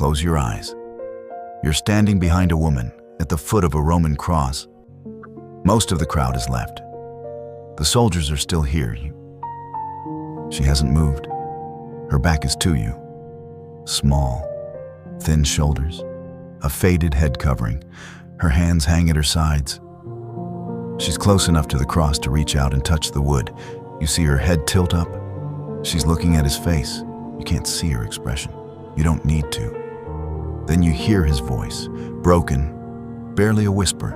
Close your eyes. You're standing behind a woman at the foot of a Roman cross. Most of the crowd has left. The soldiers are still here. She hasn't moved. Her back is to you. Small, thin shoulders, a faded head covering. Her hands hang at her sides. She's close enough to the cross to reach out and touch the wood. You see her head tilt up. She's looking at his face. You can't see her expression. You don't need to. Then you hear his voice, broken, barely a whisper.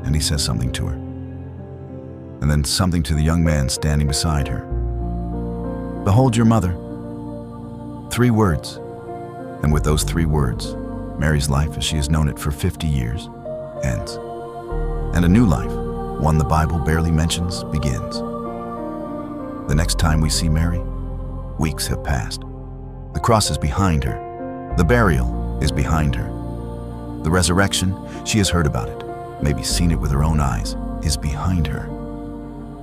And he says something to her. And then something to the young man standing beside her. Behold your mother. 3 words. And with those 3 words, Mary's life as she has known it for 50 years ends. And a new life, one the Bible barely mentions, begins. The next time we see Mary, weeks have passed. The cross is behind her. The burial is behind her. The resurrection, she has heard about it, maybe seen it with her own eyes, is behind her.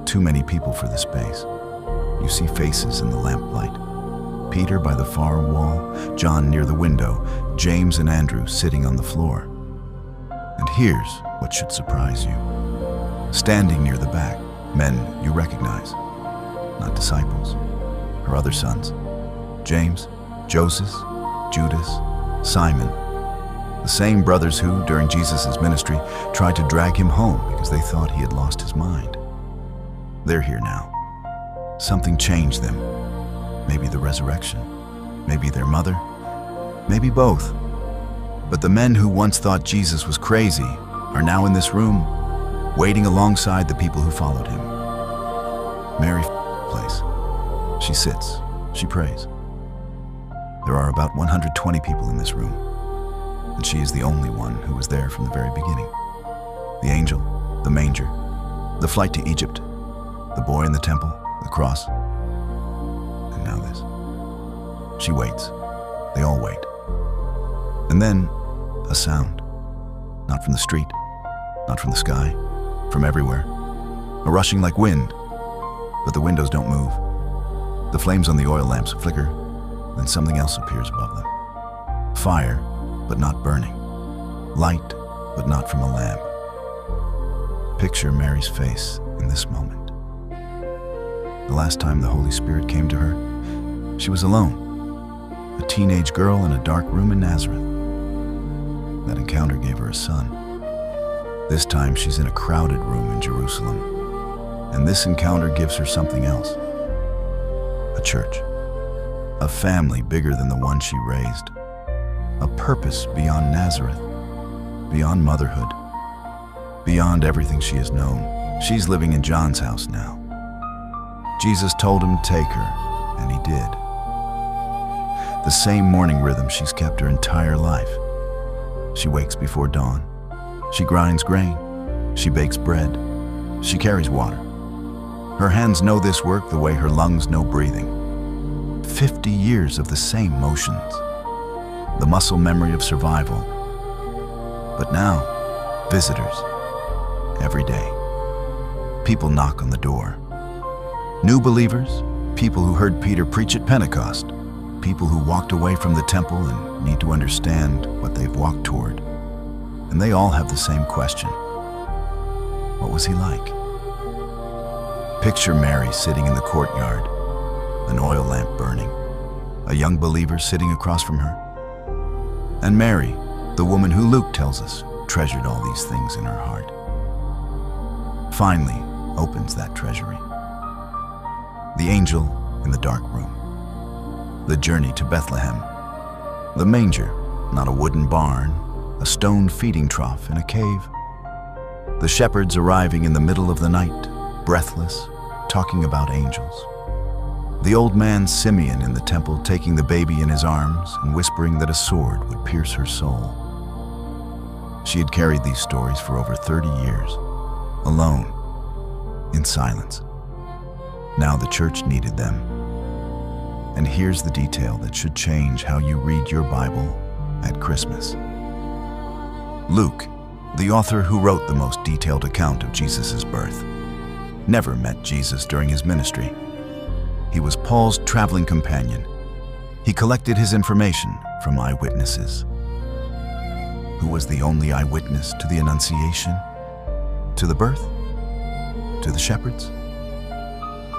Too many people for this space. You see faces in the lamplight. Peter by the far wall, John near the window, James and Andrew sitting on the floor. And here's what should surprise you. Standing near the back, men you recognize, not disciples, her other sons, James, Joseph, Judas, Simon, the same brothers who, during Jesus' ministry, tried to drag him home because they thought he had lost his mind. They're here now. Something changed them. Maybe the resurrection, maybe their mother, maybe both. But the men who once thought Jesus was crazy are now in this room, waiting alongside the people who followed him. Mary's place. She sits, she prays. There are about 120 people in this room, and she is the only one who was there from the very beginning. The angel, the manger, the flight to Egypt, the boy in the temple, the cross, and now this. She waits. They all wait. And then, a sound. Not from the street, not from the sky, from everywhere. A rushing like wind, but the windows don't move. The flames on the oil lamps flicker, then something else appears above them. Fire, but not burning. Light, but not from a lamp. Picture Mary's face in this moment. The last time the Holy Spirit came to her, she was alone, a teenage girl in a dark room in Nazareth. That encounter gave her a son. This time she's in a crowded room in Jerusalem, and this encounter gives her something else. A church, a family bigger than the one she raised, a purpose beyond Nazareth, beyond motherhood, beyond everything she has known. She's living in John's house now. Jesus told him to take her, and he did. The same morning rhythm she's kept her entire life. She wakes before dawn. She grinds grain. She bakes bread. She carries water. Her hands know this work the way her lungs know breathing. 50 years of the same motions. The muscle memory of survival. But now, visitors. Every day. People knock on the door. New believers, people who heard Peter preach at Pentecost, people who walked away from the temple and need to understand what they've walked toward. And they all have the same question. What was he like? Picture Mary sitting in the courtyard, an oil lamp burning, a young believer sitting across from her. And Mary, the woman who Luke tells us, treasured all these things in her heart, finally opens that treasury. The angel in the dark room. The journey to Bethlehem. The manger, not a wooden barn, a stone feeding trough in a cave. The shepherds arriving in the middle of the night, breathless, talking about angels. The old man Simeon in the temple taking the baby in his arms and whispering that a sword would pierce her soul. She had carried these stories for over 30 years, alone, in silence. Now the church needed them. And here's the detail that should change how you read your Bible at Christmas. Luke, the author who wrote the most detailed account of Jesus' birth, never met Jesus during his ministry. He was Paul's traveling companion. He collected his information from eyewitnesses. Who was the only eyewitness to the Annunciation? To the birth? To the shepherds?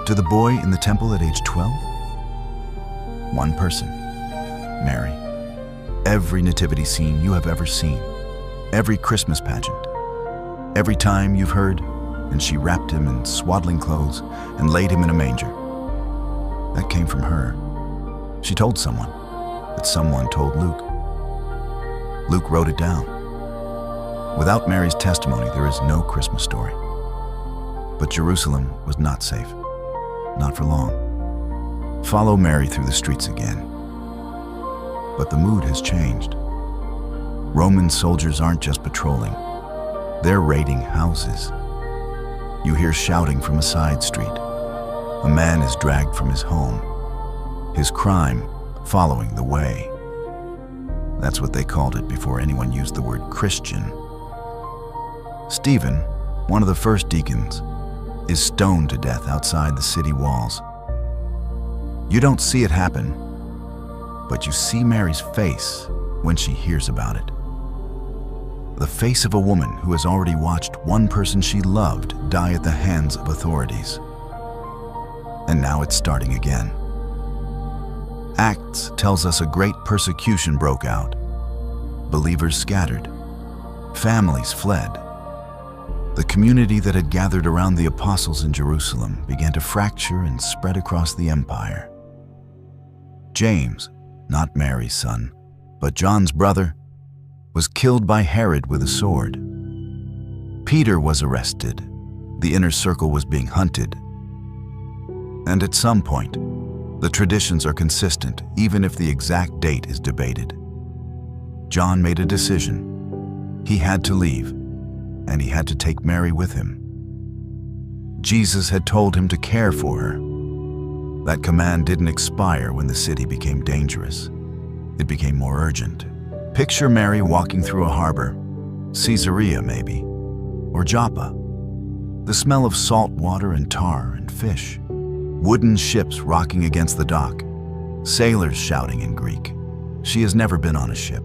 To the boy in the temple at age 12? One person, Mary. Every nativity scene you have ever seen, every Christmas pageant, every time you've heard, and she wrapped him in swaddling clothes and laid him in a manger. That came from her. She told someone, but someone told Luke. Luke wrote it down. Without Mary's testimony, there is no Christmas story. But Jerusalem was not safe. Not for long. Follow Mary through the streets again. But the mood has changed. Roman soldiers aren't just patrolling. They're raiding houses. You hear shouting from a side street. A man is dragged from his home. His crime, following the way. That's what they called it before anyone used the word Christian. Stephen, one of the first deacons, is stoned to death outside the city walls. You don't see it happen, but you see Mary's face when she hears about it. The face of a woman who has already watched one person she loved die at the hands of authorities. And now it's starting again. Acts tells us a great persecution broke out. Believers scattered. Families fled. The community that had gathered around the apostles in Jerusalem began to fracture and spread across the empire. James, not Mary's son, but John's brother, was killed by Herod with a sword. Peter was arrested. The inner circle was being hunted. And at some point, the traditions are consistent, even if the exact date is debated. John made a decision. He had to leave, and he had to take Mary with him. Jesus had told him to care for her. That command didn't expire when the city became dangerous. It became more urgent. Picture Mary walking through a harbor, Caesarea maybe, or Joppa. The smell of salt water and tar and fish. Wooden ships rocking against the dock. Sailors shouting in Greek. She has never been on a ship.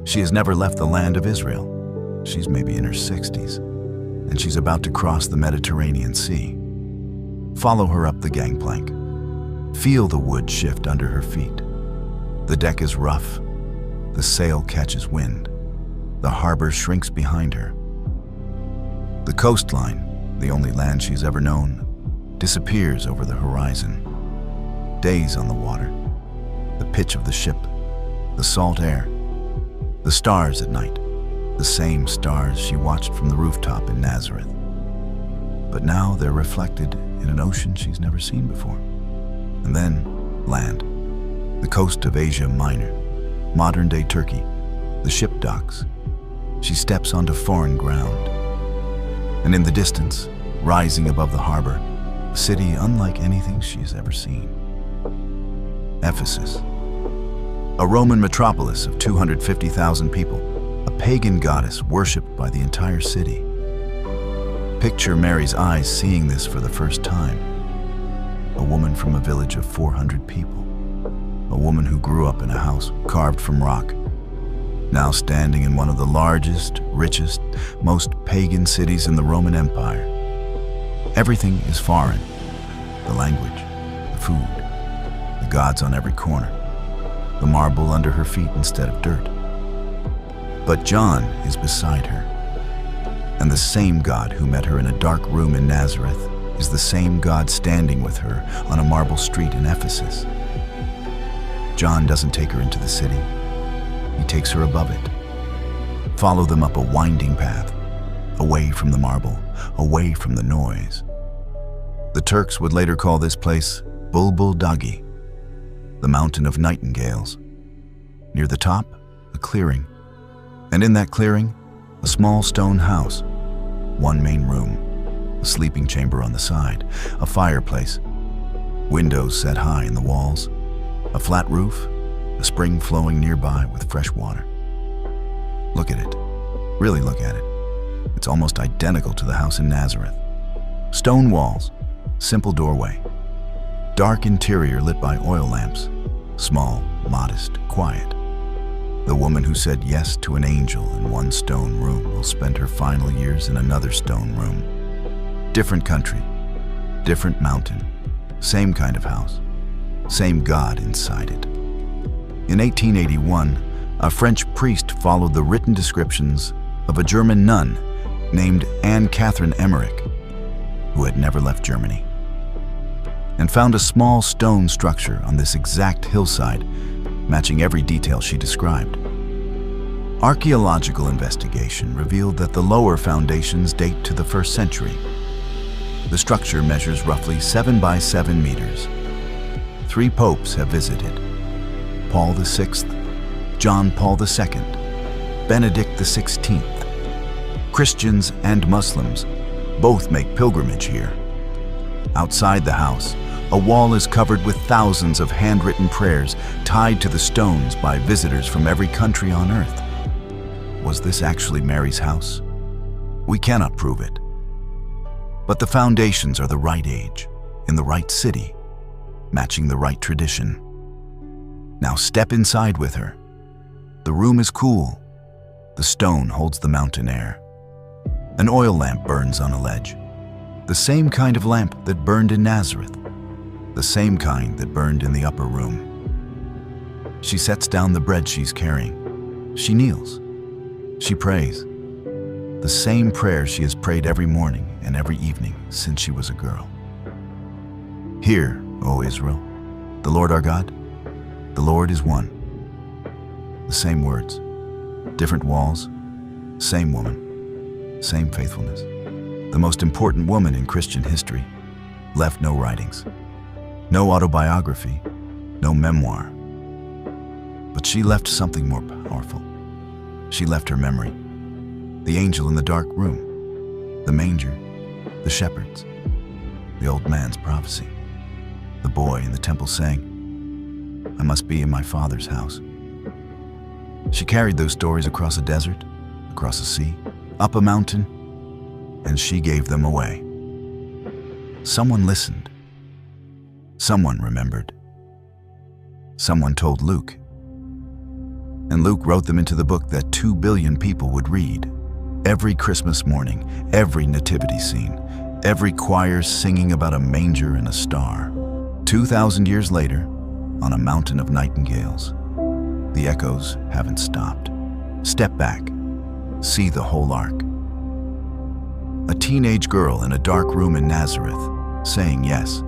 She has never left the land of Israel. She's maybe in her 60s, and she's about to cross the Mediterranean Sea. Follow her up the gangplank. Feel the wood shift under her feet. The deck is rough. The sail catches wind. The harbor shrinks behind her. The coastline, the only land she's ever known, disappears over the horizon. Days on the water. The pitch of the ship. The salt air. The stars at night. The same stars she watched from the rooftop in Nazareth. But now they're reflected in an ocean she's never seen before. And then land. The coast of Asia Minor. Modern-day Turkey, the ship docks. She steps onto foreign ground. And in the distance, rising above the harbor, a city unlike anything she's ever seen. Ephesus, a Roman metropolis of 250,000 people, a pagan goddess worshipped by the entire city. Picture Mary's eyes seeing this for the first time. A woman from a village of 400 people. A woman who grew up in a house carved from rock, now standing in one of the largest, richest, most pagan cities in the Roman Empire. Everything is foreign. The language, the food, the gods on every corner, the marble under her feet instead of dirt. But John is beside her, and the same God who met her in a dark room in Nazareth is the same God standing with her on a marble street in Ephesus. John doesn't take her into the city. He takes her above it. Follow them up a winding path, away from the marble, away from the noise. The Turks would later call this place Bulbul Dagi, the mountain of nightingales. Near the top, a clearing. And in that clearing, a small stone house, one main room, a sleeping chamber on the side, a fireplace, windows set high in the walls, a flat roof, a spring flowing nearby with fresh water. Look at it. Really look at it. It's almost identical to the house in Nazareth. Stone walls, simple doorway. Dark interior lit by oil lamps. Small, modest, quiet. The woman who said yes to an angel in one stone room will spend her final years in another stone room. Different country, different mountain, same kind of house, same God inside it. In 1881, a French priest followed the written descriptions of a German nun named Anne Catherine Emmerich, who had never left Germany, and found a small stone structure on this exact hillside, matching every detail she described. Archaeological investigation revealed that the lower foundations date to the 1st century. The structure measures roughly 7 by 7 meters. 3 popes have visited: Paul VI, John Paul II, Benedict XVI. Christians and Muslims both make pilgrimage here. Outside the house, a wall is covered with thousands of handwritten prayers tied to the stones by visitors from every country on earth. Was this actually Mary's house? We cannot prove it. But the foundations are the right age, in the right city, matching the right tradition. Now step inside with her. The room is cool. The stone holds the mountain air. An oil lamp burns on a ledge. The same kind of lamp that burned in Nazareth. The same kind that burned in the upper room. She sets down the bread she's carrying. She kneels. She prays. The same prayer she has prayed every morning and every evening since she was a girl. Hear, O Israel, the Lord our God, the Lord is one. The same words, different walls, same woman, same faithfulness. The most important woman in Christian history left no writings, no autobiography, no memoir. But she left something more powerful. She left her memory. The angel in the dark room, the manger, the shepherds, the old man's prophecy, the boy in the temple saying, "I must be in my Father's house." She carried those stories across a desert, across a sea, up a mountain, and she gave them away. Someone listened. Someone remembered. Someone told Luke. And Luke wrote them into the book that 2 billion people would read. Every Christmas morning, every nativity scene, every choir singing about a manger and a star. 2,000 years later, on a mountain of nightingales, the echoes haven't stopped. Step back, see the whole arc. A teenage girl in a dark room in Nazareth, saying yes.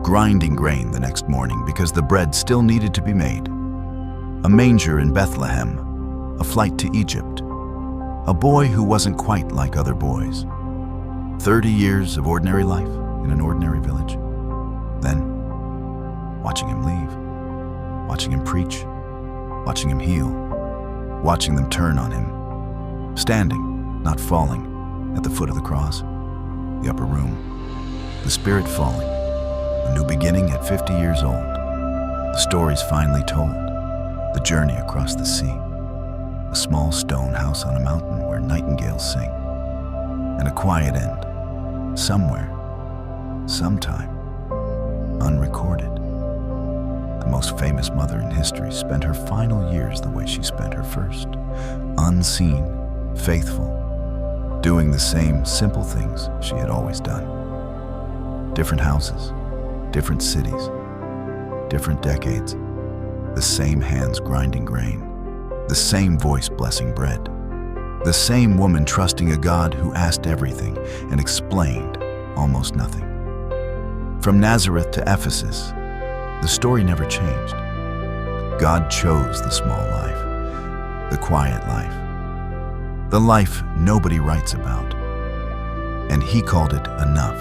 Grinding grain the next morning because the bread still needed to be made. A manger in Bethlehem, a flight to Egypt. A boy who wasn't quite like other boys. 30 years of ordinary life in an ordinary village. Then, watching him leave, watching him preach, watching him heal, watching them turn on him. Standing, not falling, at the foot of the cross, the upper room. The Spirit falling, a new beginning at 50 years old. The story's finally told, the journey across the sea. A small stone house on a mountain where nightingales sing. And a quiet end, somewhere, sometime, unrecorded. The most famous mother in history spent her final years the way she spent her first. Unseen, faithful, doing the same simple things she had always done. Different houses, different cities, different decades. The same hands grinding grain, the same voice blessing bread, the same woman trusting a God who asked everything and explained almost nothing. From Nazareth to Ephesus, the story never changed. God chose the small life, the quiet life, the life nobody writes about, and He called it enough.